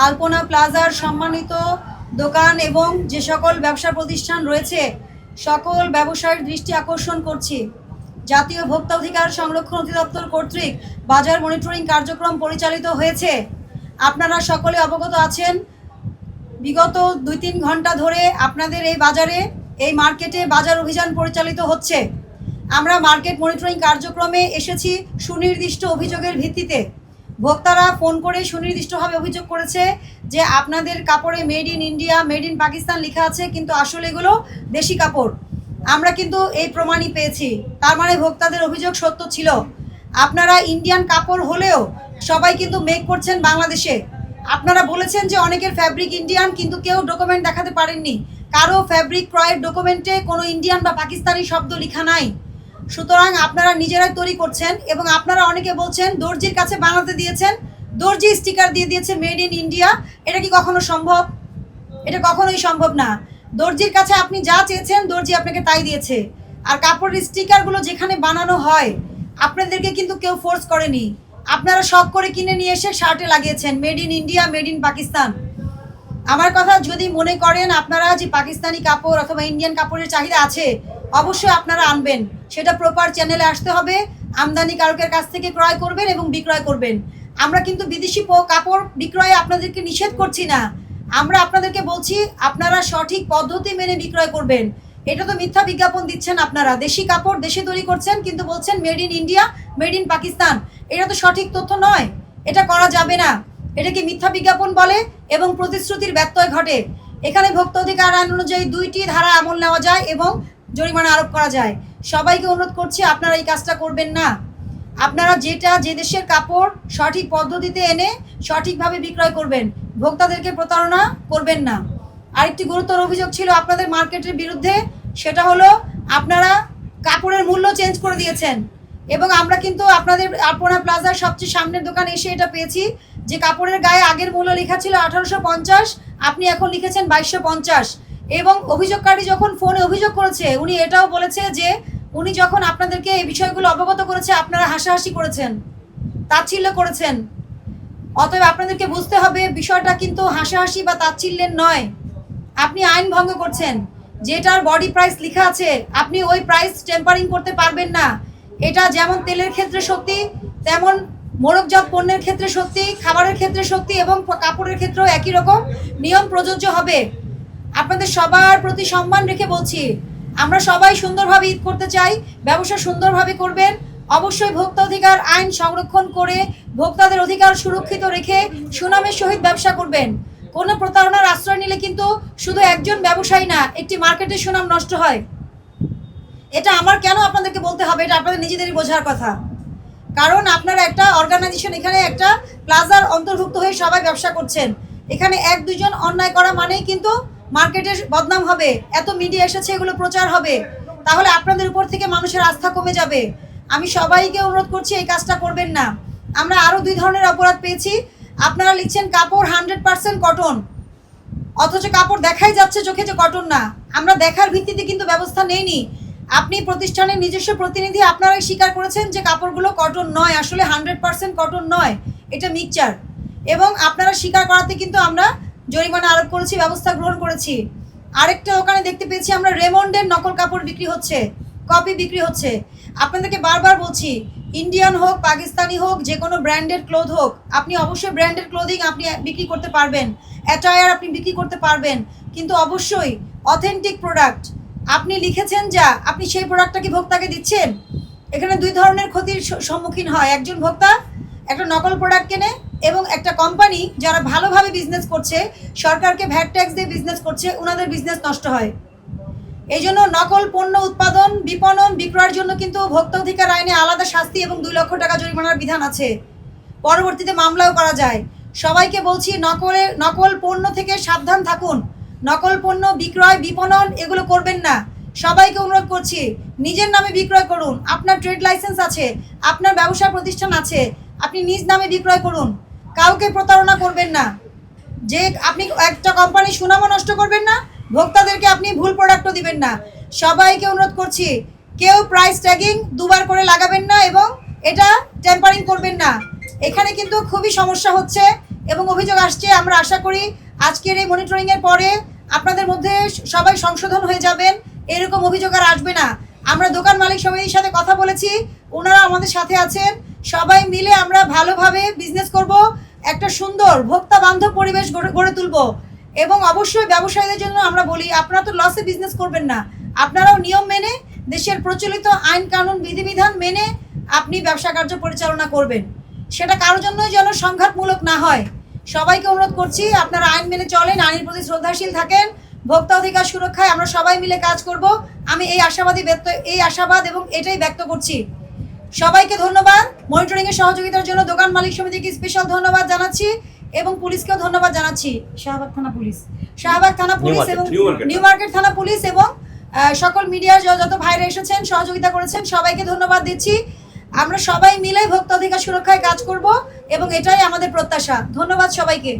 আলপনা প্লাজার সম্মানিত দোকান এবং যে সকল ব্যবসা প্রতিষ্ঠান রয়েছে সকল ব্যবসায়ীর দৃষ্টি আকর্ষণ করছি, জাতীয় ভোক্তা অধিকার সংরক্ষণ অধিদপ্তর কর্তৃক বাজার মনিটরিং কার্যক্রম পরিচালিত হয়েছে। আপনারা সকলে অবগত আছেন, বিগত 2-3 ঘন্টা ধরে আপনাদের এই বাজারে, এই মার্কেটে বাজার অভিযান পরিচালিত হচ্ছে। আমরা মার্কেট মনিটরিং কার্যক্রমে এসেছি সুনির্দিষ্ট অভিযোগের ভিত্তিতে। ভোক্তারা ফোন করে সুনির্দিষ্টভাবে অভিযোগ করেছে যে আপনাদের কাপড়ে made in India, made in Pakistan লেখা আছে, কিন্তু আসলে এগুলো দেশি কাপড়। আমরা কিন্তু এই প্রমাণই পেয়েছি, তার মানে ভোক্তাদের অভিযোগ সত্য ছিল। আপনারা ইন্ডিয়ান কাপড় হলেও সবাই কিন্তু মেক করছেন বাংলাদেশে। আপনারা বলেছেন যে অনেকের ফ্যাব্রিক ইন্ডিয়ান, কিন্তু কেউ ডকুমেন্ট দেখাতে পারেননি। কারো ফ্যাব্রিক ক্রয়ের ডকুমেন্টে কোনো ইন্ডিয়ান বা পাকিস্তানি শব্দ লেখা নাই। সুতরাং আপনারা নিজেরাই তৈরি করছেন এবং আপনারা অনেকে বলছেন দর্জির কাছে বানাতে দিয়েছেন, দর্জি স্টিকার দিয়ে দিয়েছে মেড ইন ইন্ডিয়া। এটা কি কখনো সম্ভব? এটা কখনোই সম্ভব না। দর্জির কাছে আপনি যা চেয়েছেন দর্জি আপনাকে তাই দিয়েছে। আর কাপড়ের স্টিকারগুলো যেখানে বানানো হয় আপনাদেরকে কিন্তু কেউ ফোর্স করেনি, আপনারা শখ করে কিনে নিয়ে এসে শার্টে লাগিয়েছেন made in India, made in Pakistan. আমার কথা যদি মনে করেন আপনারা যে পাকিস্তানি কাপড় অথবা ইন্ডিয়ান কাপড়ের চাহিদা আছে, অবশ্যই আপনারা আনবেন। সেটা প্রপার চ্যানেলে আসতে হবে, আমদানিকারকের কাছ থেকে ক্রয় করবেন এবং বিক্রয় করবেন। আমরা কিন্তু বিদেশি কাপড় বিক্রয়ে আপনাদেরকে নিষেধ করছি না, আমরা আপনাদেরকে বলছি আপনারা সঠিক পদ্ধতি মেনে বিক্রয় করবেন। এটা তো মিথ্যা বিজ্ঞাপন দিচ্ছেন আপনারা, দেশি কাপড় দেশে তৈরি করছেন কিন্তু বলছেন made in India, made in Pakistan. এটা তো সঠিক তথ্য নয়, এটা করা যাবে না। এটাকে মিথ্যা বিজ্ঞাপন বলে এবং প্রতিশ্রুতির ব্যত্যয় ঘটে। এখানে ভোক্তা অধিকার আইন অনুযায়ী 2টি ধারা আমল নেওয়া যায় এবং জরিমানা আরোপ করা যায়। সবাইকে অনুরোধ করছি আপনারা এই কাজটা করবেন না। আপনারা যে দেশের কাপড় সঠিক পদ্ধতিতে এনে সঠিকভাবে বিক্রয় করবেন, ভোক্তাদেরকে প্রতারণা করবেন না। আরেকটি গুরুতর অভিযোগ ছিল আপনাদের মার্কেটের বিরুদ্ধে, সেটা হলো আপনারা কাপড়ের মূল্য চেঞ্জ করে দিয়েছেন। এবং আমরা কিন্তু আপনাদের আলপনা প্লাজার সবচেয়ে সামনের দোকানে এসে এটা পেয়েছি যে কাপড়ের গায়ে আগের মূল্য লেখা ছিল 1850, আপনি এখন লিখেছেন 2250। এবং অভিযোগকারী যখন ফোনে অভিযোগ করেছে উনি এটাও বলেছে যে উনি যখন আপনাদেরকে এই বিষয়গুলো অবগত করেছে আপনারা হাসাহাসি করেছেন, তাচ্ছিল্য করেছেন। অতএব আপনাদেরকে বুঝতে হবে বিষয়টা কিন্তু হাসাহাসি বা তাচ্ছিল্যের নয়। আপনি আইন ভঙ্গ করছেন। যেটার বডি প্রাইস লেখা আছে আপনি ওই প্রাইস টেম্পারিং করতে পারবেন না। এটা যেমন তেলের ক্ষেত্রে সত্যি, তেমন মোড়কজাত পণ্যের ক্ষেত্রে সত্যি, খাবারের ক্ষেত্রে সত্যি এবং কাপড়ের ক্ষেত্রেও একই রকম নিয়ম প্রযোজ্য হবে। আপনাদের সবার প্রতি সম্মান রেখে বলছি, আমরা সবাই সুন্দরভাবে ঈদ করতে চাই, ব্যবসা সুন্দরভাবে করবেন। অবশ্যই ভোক্তা অধিকার আইন সংরক্ষণ করে ভোক্তাদের অধিকার সুরক্ষিত রেখে সুনামের সহিত ব্যবসা করবেন। কোনো প্রতারণার আশ্রয় নিলে কিন্তু শুধু একজন ব্যবসায়ী না, একটি মার্কেটের সুনাম নষ্ট হয়। এটা আমার কেন আপনাদেরকে বলতে হবে, এটা আপনাদের নিজেদেরই বোঝার কথা। কারণ আপনারা একটা অর্গানাইজেশন, এখানে একটা প্লাজার অন্তর্ভুক্ত হয়ে সবাই ব্যবসা করছেন। এখানে 1-2 জন অন্যায় করা মানেই কিন্তু মার্কেটের বদনাম হবে, এত মিডিয়া এসেছে, এগুলো প্রচার হবে, তাহলে আপনাদের উপর থেকে মানুষের আস্থা কমে যাবে। আমি সবাইকে অনুরোধ করছি এই কাজটা করবেন না। আমরা আরও 2 ধরনের অপরাধ পেয়েছি। আপনারা লিখছেন কাপড় 100% কটন, অথচ কাপড় দেখাই যাচ্ছে চোখে যে কটন না। আমরা দেখার ভিত্তিতে কিন্তু ব্যবস্থা নেইনি। আপনি প্রতিষ্ঠানের নিজস্ব প্রতিনিধি, আপনারাই স্বীকার করেছেন যে কাপড়গুলো কটন নয়, আসলে 100% কটন নয়, এটা মিক্সচার। এবং আপনারা স্বীকার করাতে কিন্তু আমরা জরিমানা আরোপ করেছি, ব্যবস্থা গ্রহণ করেছি। আরেকটা ওখানে দেখতে পেয়েছি আমরা রেমন্ডের নকল কাপড় বিক্রি হচ্ছে, কপি বিক্রি হচ্ছে। আপনাদেরকে বারবার বলছি, ইন্ডিয়ান হোক, পাকিস্তানি হোক, যে কোনো ব্র্যান্ডেড ক্লোথ হোক, আপনি অবশ্যই ব্র্যান্ডেড ক্লোদিং আপনি বিক্রি করতে পারবেন, অ্যাটায়ার আপনি বিক্রি করতে পারবেন, কিন্তু অবশ্যই অথেন্টিক প্রোডাক্ট। আপনি লিখেছেন যা, আপনি সেই প্রোডাক্টটা কি ভোক্তাকে দিচ্ছেন? এখানে 2 ধরনের ক্ষতির সম্মুখীন হয়। একজন ভোক্তা একটা নকল প্রোডাক্ট কেনে এবং একটা কোম্পানি যারা ভালোভাবে বিজনেস করছে, সরকারকে ভ্যাট ট্যাক্স দিয়ে বিজনেস করছে, ওনাদের বিজনেস নষ্ট হয়। এই জন্য নকল পণ্য উৎপাদন, বিপণন, বিক্রয়ের জন্য কিন্তু ভোক্তা অধিকার আইনে আলাদা শাস্তি এবং 2 লক্ষ টাকা জরিমানার বিধান আছে। পরবর্তীতে মামলাও করা যায়। সবাইকে বলছি নকল পণ্য থেকে সাবধান থাকুন। নকল পণ্য বিক্রয়, বিপণন এগুলো করবেন না। সবাইকে অনুরোধ করছি নিজের নামে বিক্রয় করুন। আপনার ট্রেড লাইসেন্স আছে, আপনার ব্যবসা প্রতিষ্ঠান আছে, আপনি নিজ নামে বিক্রয় করুন। কাউকে প্রতারণা করবেন না। যে আপনি একটা কোম্পানি সুনামও নষ্ট করবেন না, ভোক্তাদেরকে আপনি ভুল প্রোডাক্টও দিবেন না। সবাইকে অনুরোধ করছি কেউ প্রাইস ট্যাগিং 2বার করে লাগাবেন না এবং এটা টেম্পারিং করবেন না। এখানে কিন্তু খুবই সমস্যা হচ্ছে। এবং অভিযোগ আসছে। আমরা আশা করি আজকের এই মনিটরিংয়ের পরে আপনাদের মধ্যে সবাই সংশোধন হয়ে যাবেন, এরকম অভিযোগ আর আসবে না। আমরা দোকান মালিক সমিতির সাথে কথা বলেছি, ওনারা আমাদের সাথে আছেন। সবাই মিলে আমরা ভালোভাবে বিজনেস করব, একটা সুন্দর ভোক্তা বান্ধব পরিবেশ গড়ে তুলব। এবং অবশ্যই ব্যবসায়ীদের জন্য আমরা বলি, আপনারা তো লসে বিজনেস করবেন না, আপনারাও নিয়ম মেনে দেশের প্রচলিত আইন কানুন বিধিবিধান মেনে আপনি ব্যবসা কার্য পরিচালনা করবেন। সেটা কারোর জন্যই যেন সংঘাতমূলক না হয়। সবাইকে অনুরোধ করছি আপনারা আইন মেনে চলেন, আইনের প্রতি শ্রদ্ধাশীল থাকেন, ভোক্তা অধিকার সুরক্ষায় আমরা সবাই মিলে কাজ করব। আমি এই আশাবাদ এবং এটাই ব্যক্ত করছি। সবাইকে ধন্যবাদ। মনিটরিংয়ের সহযোগিতার জন্য দোকান মালিক সমিতিকে স্পেশাল ধন্যবাদ জানাচ্ছি এবং পুলিশকেও ধন্যবাদ জানাচ্ছি। শাহবাগ থানা পুলিশ এবং নিউ মার্কেট থানা পুলিশ এবং সকল মিডিয়ার যত ভাইরা এসেছেন সহযোগিতা করেছেন সবাইকে ধন্যবাদ দিচ্ছি। আমরা সবাই মিলে ভোক্তা অধিকার সুরক্ষায় কাজ করব এবং এটাই আমাদের প্রত্যাশা। ধন্যবাদ সবাইকে।